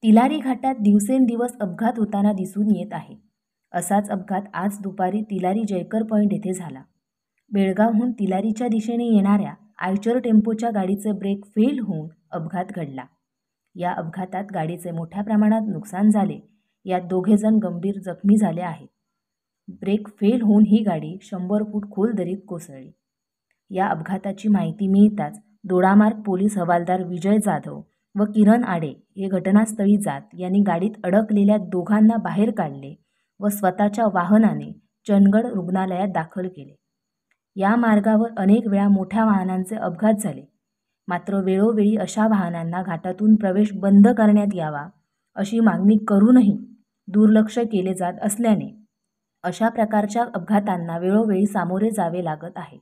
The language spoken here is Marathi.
तिलारी घाटात दिवसेंदिवस अपघात होताना दिसून येत आहे. असाच अपघात आज दुपारी तिलारी जयकर पॉईंट येथे झाला. बेळगावहून तिलारीच्या दिशेने येणाऱ्या आयचर टेम्पोच्या गाडीचे ब्रेक फेल होऊन अपघात घडला. या अपघातात गाडीचे मोठ्या प्रमाणात नुकसान झाले. यात 2 जण गंभीर जखमी झाले आहेत. ब्रेक फेल होऊन ही गाडी 100 फूट खोल दरीत कोसळली. या अपघाताची माहिती मिळताच दोडामार्ग पोलीस हवालदार विजय जाधव व किरण आडे हे घटनास्थळी जात यांनी गाडीत अडकलेल्या दोघांना बाहेर काढले व स्वतःच्या वाहनाने चंदगड रुग्णालयात दाखल केले. या मार्गावर अनेक वेळा मोठ्या वाहनांचे अपघात झाले. मात्र वेळोवेळी अशा वाहनांना घाटातून प्रवेश बंद करण्यात यावा अशी मागणी करूनही दुर्लक्ष केले जात असल्याने अशा प्रकारच्या अपघातांना वेळोवेळी सामोरे जावे लागत आहे.